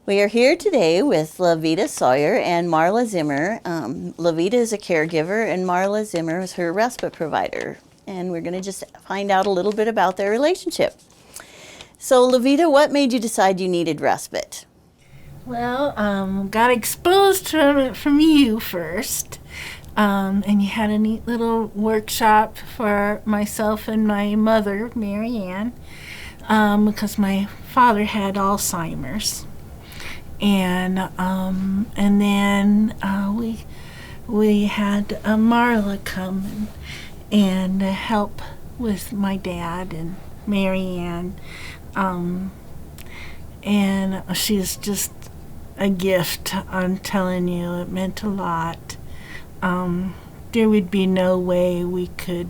We are here today with Lavita Sawyer and Marla Zimmer. Lavita is a caregiver and Marla Zimmer is her respite provider. And we're going to just find out a little bit about their relationship. So Lavita, what made you decide you needed respite? Well, got exposed to it from you first. And you had a neat little workshop for myself and my mother, Mary Ann, because my father had Alzheimer's. And then we had Marla come and help with my dad and Mary Ann. And she's just a gift. I'm telling you, it meant a lot. There would be no way we could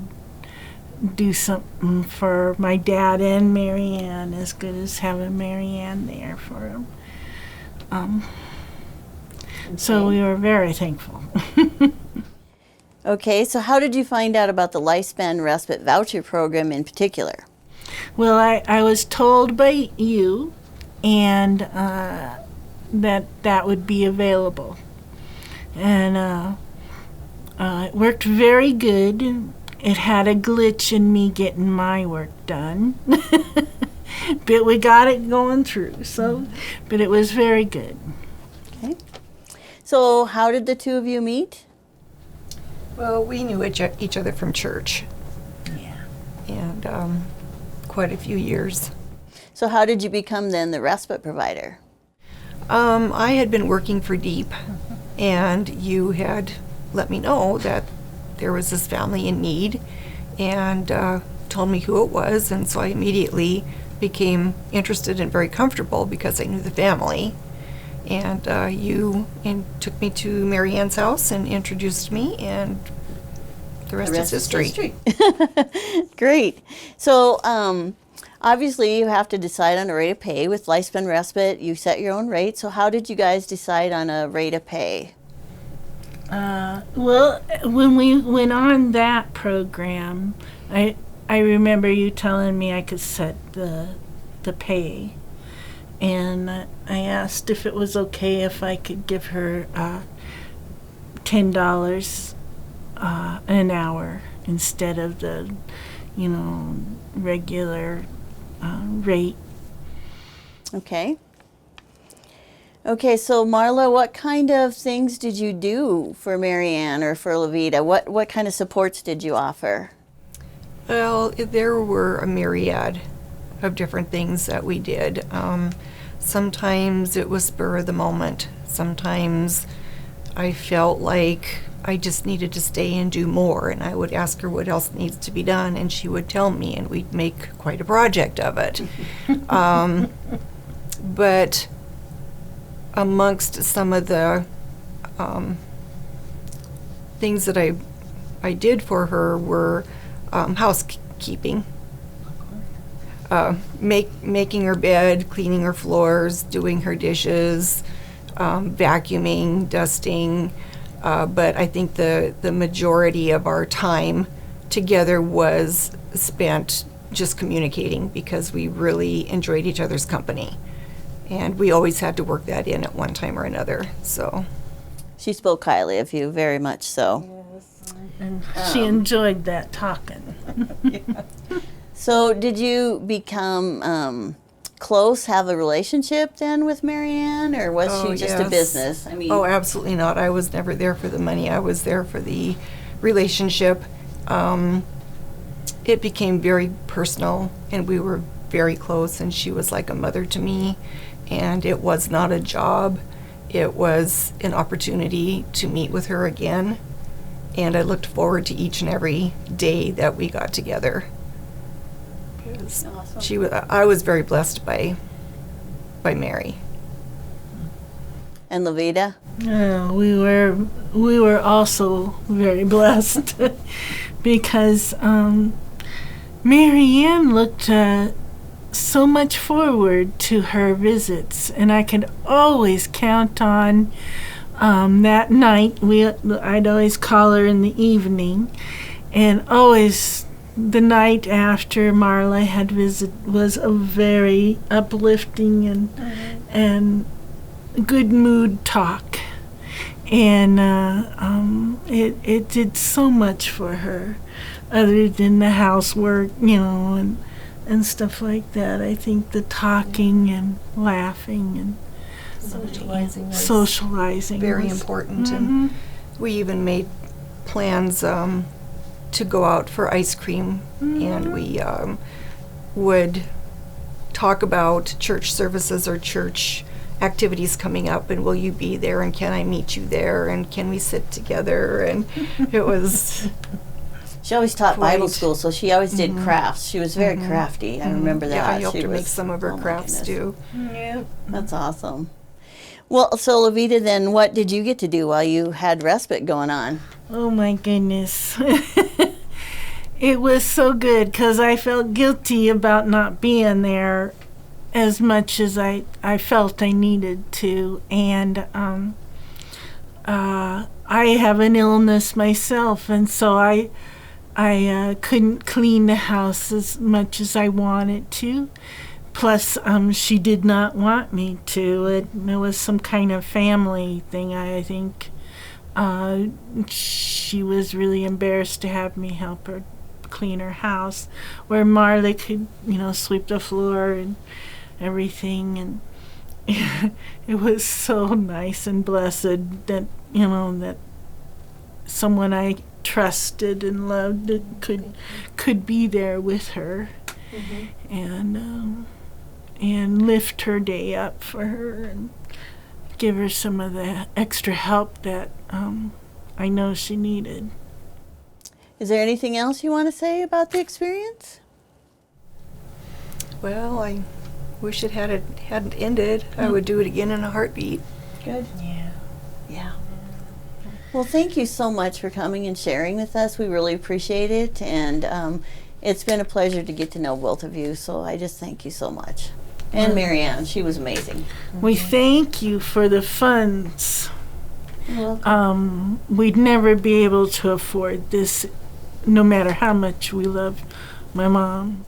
do something for my dad and Mary Ann as good as having Mary Ann there for him. So we were very thankful. Okay, so how did you find out about the Lifespan Respite Voucher Program in particular? Well, I was told by you and that would be available. And it worked very good. It had a glitch in me getting my work done. But we got it going through, but it was very good. Okay. So how did the two of you meet? Well, we knew each other from church. Yeah. And quite a few years. So how did you become then the respite provider? I had been working for DEEP, and you had let me know that there was this family in need, and told me who it was, and so I immediately became interested and very comfortable because I knew the family. And you took me to Mary Ann's house and introduced me, and the rest is history. Great. So obviously you have to decide on a rate of pay. With Lifespan Respite, you set your own rate. So how did you guys decide on a rate of pay? Well, when we went on that program, I remember you telling me I could set the pay, and I asked if it was okay if I could give her $10 an hour instead of the, regular rate. Okay. Okay, so Marla, what kind of things did you do for Mary Ann or for Lavita? What kind of supports did you offer? Well, there were a myriad of different things that we did. Sometimes it was spur of the moment. Sometimes I felt like I just needed to stay and do more, and I would ask her what else needs to be done, and she would tell me, and we'd make quite a project of it. But amongst some of the things that I did for her were housekeeping, making her bed, cleaning her floors, doing her dishes, vacuuming, dusting. But I think the majority of our time together was spent just communicating because we really enjoyed each other's company. And we always had to work that in at one time or another. So She spoke highly of you, very much so. Yes, and she enjoyed that talking. yeah. So did you become close, have a relationship then with Mary Ann, or was she just a yes. business? I mean, Oh, absolutely not. I was never there for the money. I was there for the relationship. It became very personal, and we were very close, and she was like a mother to me. And it was not a job. It was an opportunity to meet with her again. And I looked forward to each and every day that we got together. Awesome. I was very blessed by Mary. And Lavita? Yeah, we were also very blessed because Mary Ann looked so much forward to her visits, and I could always count on that night. I'd always call her in the evening, and always the night after Marla had visited was a very uplifting and good mood talk. And it did so much for her, other than the housework, and stuff like that. I think the talking and laughing and socializing very was important. And we even made plans to go out for ice cream, and we would talk about church services or church activities coming up, and will you be there, and can I meet you there, and can we sit together? And it was She always taught Bible Quite. school, so she always did crafts. She was very crafty. I remember that. yeah, I helped She her make was- some of her oh my crafts goodness. too. Yep. That's awesome. Well, so Levita, then what did you get to do while you had respite going on? Oh my goodness. It was so good because I felt guilty about not being there as much as I felt I needed to. And I have an illness myself, and so I couldn't clean the house as much as I wanted to. Plus, she did not want me to. It was some kind of family thing, I think. She was really embarrassed to have me help her clean her house, where Marla could, sweep the floor and everything. And it was so nice and blessed that, that someone I trusted and loved could be there with her and lift her day up for her and give her some of the extra help that I know she needed. Is there anything else you want to say about the experience? Well, I wish it hadn't ended. I would do it again in a heartbeat. Good. Yeah. Yeah. Well, thank you so much for coming and sharing with us. We really appreciate it, and it's been a pleasure to get to know both of you, so I just thank you so much. And Marianne, she was amazing. We thank you for the funds. You're welcome. We'd never be able to afford this, no matter how much we love my mom.